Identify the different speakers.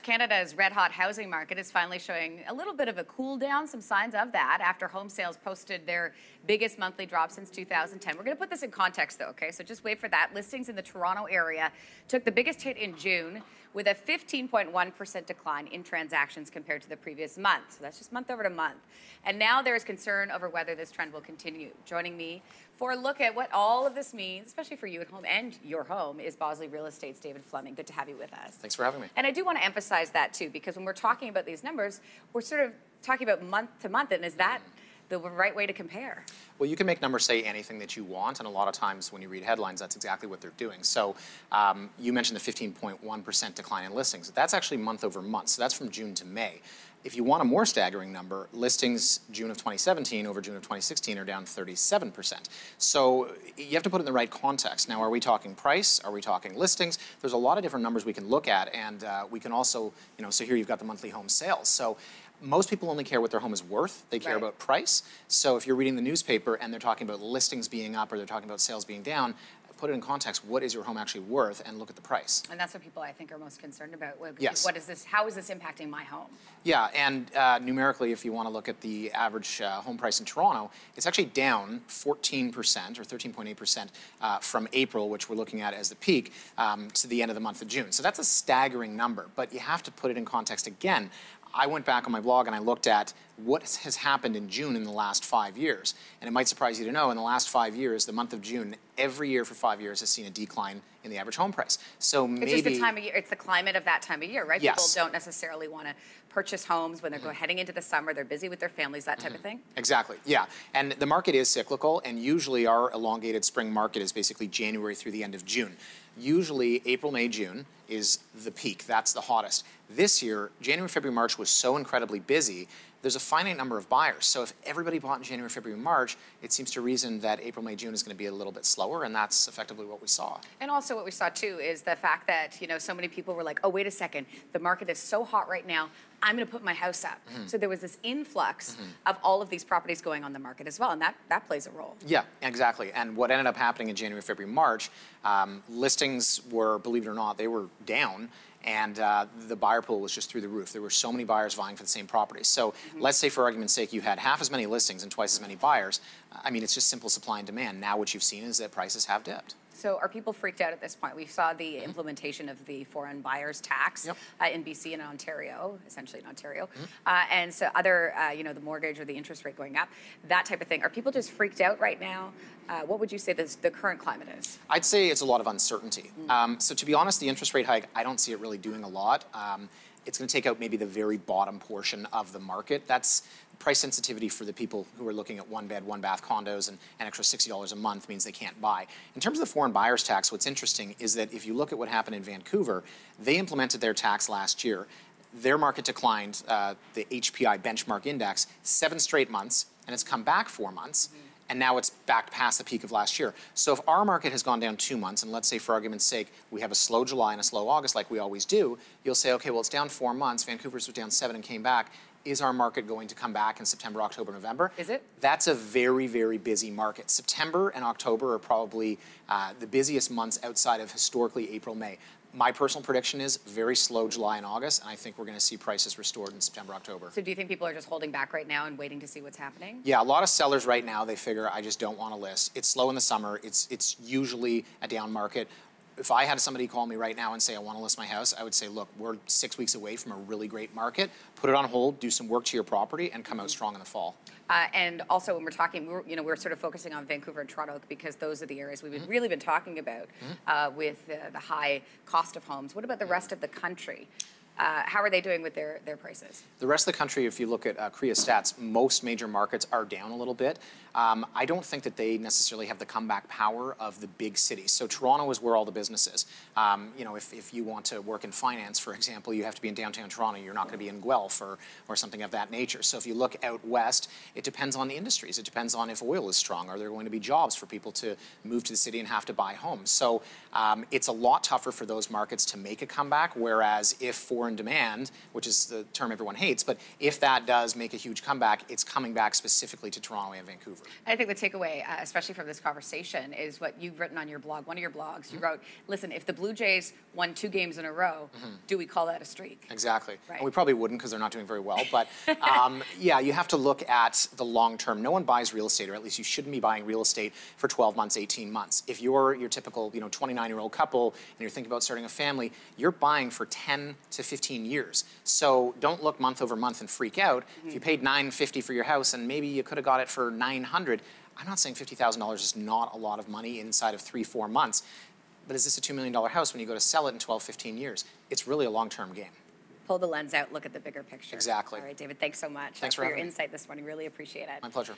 Speaker 1: Canada's red-hot housing market is finally showing a little bit of a cool down, some signs of that, after home sales posted their biggest monthly drop since 2010. We're going to put this in context, though, okay? So just wait for that. Listings in the Toronto area took the biggest hit in June with a 15.1% decline in transactions compared to the previous month. So that's just month over to month. And now there is concern over whether this trend will continue. Joining me for a look at what all of this means, especially for you at home and your home, is Bosley Real Estate's David Fleming. Good to have you with us.
Speaker 2: Thanks for having me.
Speaker 1: And I do want to emphasize that, too, because when we're talking about these numbers, we're sort of talking about month to month, and is that the right way to compare?
Speaker 2: Well, you can make numbers say anything that you want, and a lot of times when you read headlines, that's exactly what they're doing. So you mentioned the 15.1% decline in listings. That's actually month over month, so that's from June to May. If you want a more staggering number, listings June of 2017 over June of 2016 are down 37%. So you have to put it in the right context. Now, are we talking price? Are we talking listings? There's a lot of different numbers we can look at, and we can also, so here you've got the monthly home sales. So most people only care what their home is worth. They care about price. So if you're reading the newspaper and they're talking about listings being up or they're talking about sales being down, put it in context. What is your home actually worth, and look at the price.
Speaker 1: And that's what people, I think, are most concerned about.
Speaker 2: Yes.
Speaker 1: What is this? How is this impacting my home?
Speaker 2: Yeah, and numerically, if you want to look at the average home price in Toronto, it's actually down 14% or 13.8% from April, which we're looking at as the peak, to the end of the month of June. So that's a staggering number, but you have to put it in context again. I went back on my blog and I looked at what has happened in June in the last 5 years. And it might surprise you to know, in the last 5 years, the month of June, every year for 5 years has seen a decline in the average home price. So maybe...
Speaker 1: It's just the time of year, it's the climate of that time of year, right?
Speaker 2: Yes.
Speaker 1: People don't necessarily want to purchase homes when they're heading into the summer, they're busy with their families, that type of thing?
Speaker 2: Exactly, yeah. And the market is cyclical, and usually our elongated spring market is basically January through the end of June. Usually April, May, June is the peak. That's the hottest. This year, January, February, March was so incredibly busy, there's a finite number of buyers. So if everybody bought in January, February, March, it seems to reason that April, May, June is going to be a little bit slower, and that's effectively what we saw.
Speaker 1: And also what we saw, too, is the fact that, so many people were like, oh, wait a second, the market is so hot right now, I'm going to put my house up. So there was this influx of all of these properties going on the market as well, and that plays a role.
Speaker 2: Yeah, exactly. And what ended up happening in January, February, March, listings were, believe it or not, they were down, and the buyer pool was just through the roof. There were so many buyers vying for the same properties. So let's say, for argument's sake, you had half as many listings and twice as many buyers. I mean, it's just simple supply and demand. Now what you've seen is that prices have dipped.
Speaker 1: So are people freaked out at this point? We saw the implementation of the foreign buyers tax in BC and Ontario, essentially in Ontario. And so other, the mortgage or the interest rate going up, that type of thing. Are people just freaked out right now? What would you say the current climate is?
Speaker 2: I'd say it's a lot of uncertainty. So to be honest, the interest rate hike, I don't see it really doing a lot. It's going to take out maybe the very bottom portion of the market. That's price sensitivity for the people who are looking at one-bed, one-bath condos, and an extra $60 a month means they can't buy. In terms of the foreign buyers tax, what's interesting is that if you look at what happened in Vancouver, they implemented their tax last year. Their market declined, the HPI benchmark index, 7 straight months, and it's come back 4 months. And now it's back past the peak of last year. So if our market has gone down 2 months, and let's say for argument's sake, we have a slow July and a slow August like we always do, you'll say, okay, well, it's down 4 months, Vancouver's was down 7 and came back. Is our market going to come back in September, October, November?
Speaker 1: Is it?
Speaker 2: That's a very, very busy market. September and October are probably the busiest months outside of historically April, May. My personal prediction is very slow July and August, and I think we're going to see prices restored in September, October.
Speaker 1: So do you think people are just holding back right now and waiting to see what's happening?
Speaker 2: Yeah, a lot of sellers right now, they figure, I just don't want to list. It's slow in the summer. It's usually a down market. If I had somebody call me right now and say, I want to list my house, I would say, look, we're 6 weeks away from a really great market. Put it on hold, do some work to your property, and come out strong in the fall.
Speaker 1: And also, when we're talking, we're sort of focusing on Vancouver and Toronto because those are the areas we've really been talking about with the high cost of homes. What about the rest of the country? How are they doing with their prices?
Speaker 2: The rest of the country, if you look at CREA stats, most major markets are down a little bit. I don't think that they necessarily have the comeback power of the big cities. So Toronto is where all the business is. If you want to work in finance, for example, you have to be in downtown Toronto. You're not going to be in Guelph or something of that nature. So if you look out west, it depends on the industries. It depends on if oil is strong. Are there going to be jobs for people to move to the city and have to buy homes? So it's a lot tougher for those markets to make a comeback, whereas if, for and demand, which is the term everyone hates, but if that does make a huge comeback, it's coming back specifically to Toronto and Vancouver.
Speaker 1: I think the takeaway, especially from this conversation, is what you've written on your blog, one of your blogs. You wrote, listen, if the Blue Jays won 2 games in a row, do we call that a streak?
Speaker 2: Exactly.
Speaker 1: Right.
Speaker 2: And we probably wouldn't because they're not doing very well. But yeah, you have to look at the long term. No one buys real estate, or at least you shouldn't be buying real estate for 12 months, 18 months. If you're your typical 29-year-old couple and you're thinking about starting a family, you're buying for 10 to 15 years. So don't look month over month and freak out. If you paid $950 for your house and maybe you could have got it for $900, I'm not saying $50,000 is not a lot of money inside of 3-4 months. But is this a $2 million house when you go to sell it in 12, 15 years? It's really a long-term game.
Speaker 1: Pull the lens out, look at the bigger picture.
Speaker 2: Exactly.
Speaker 1: All right, David, thanks so much
Speaker 2: Thanks for
Speaker 1: your
Speaker 2: having me.
Speaker 1: insight this morning. Really appreciate it.
Speaker 2: My pleasure.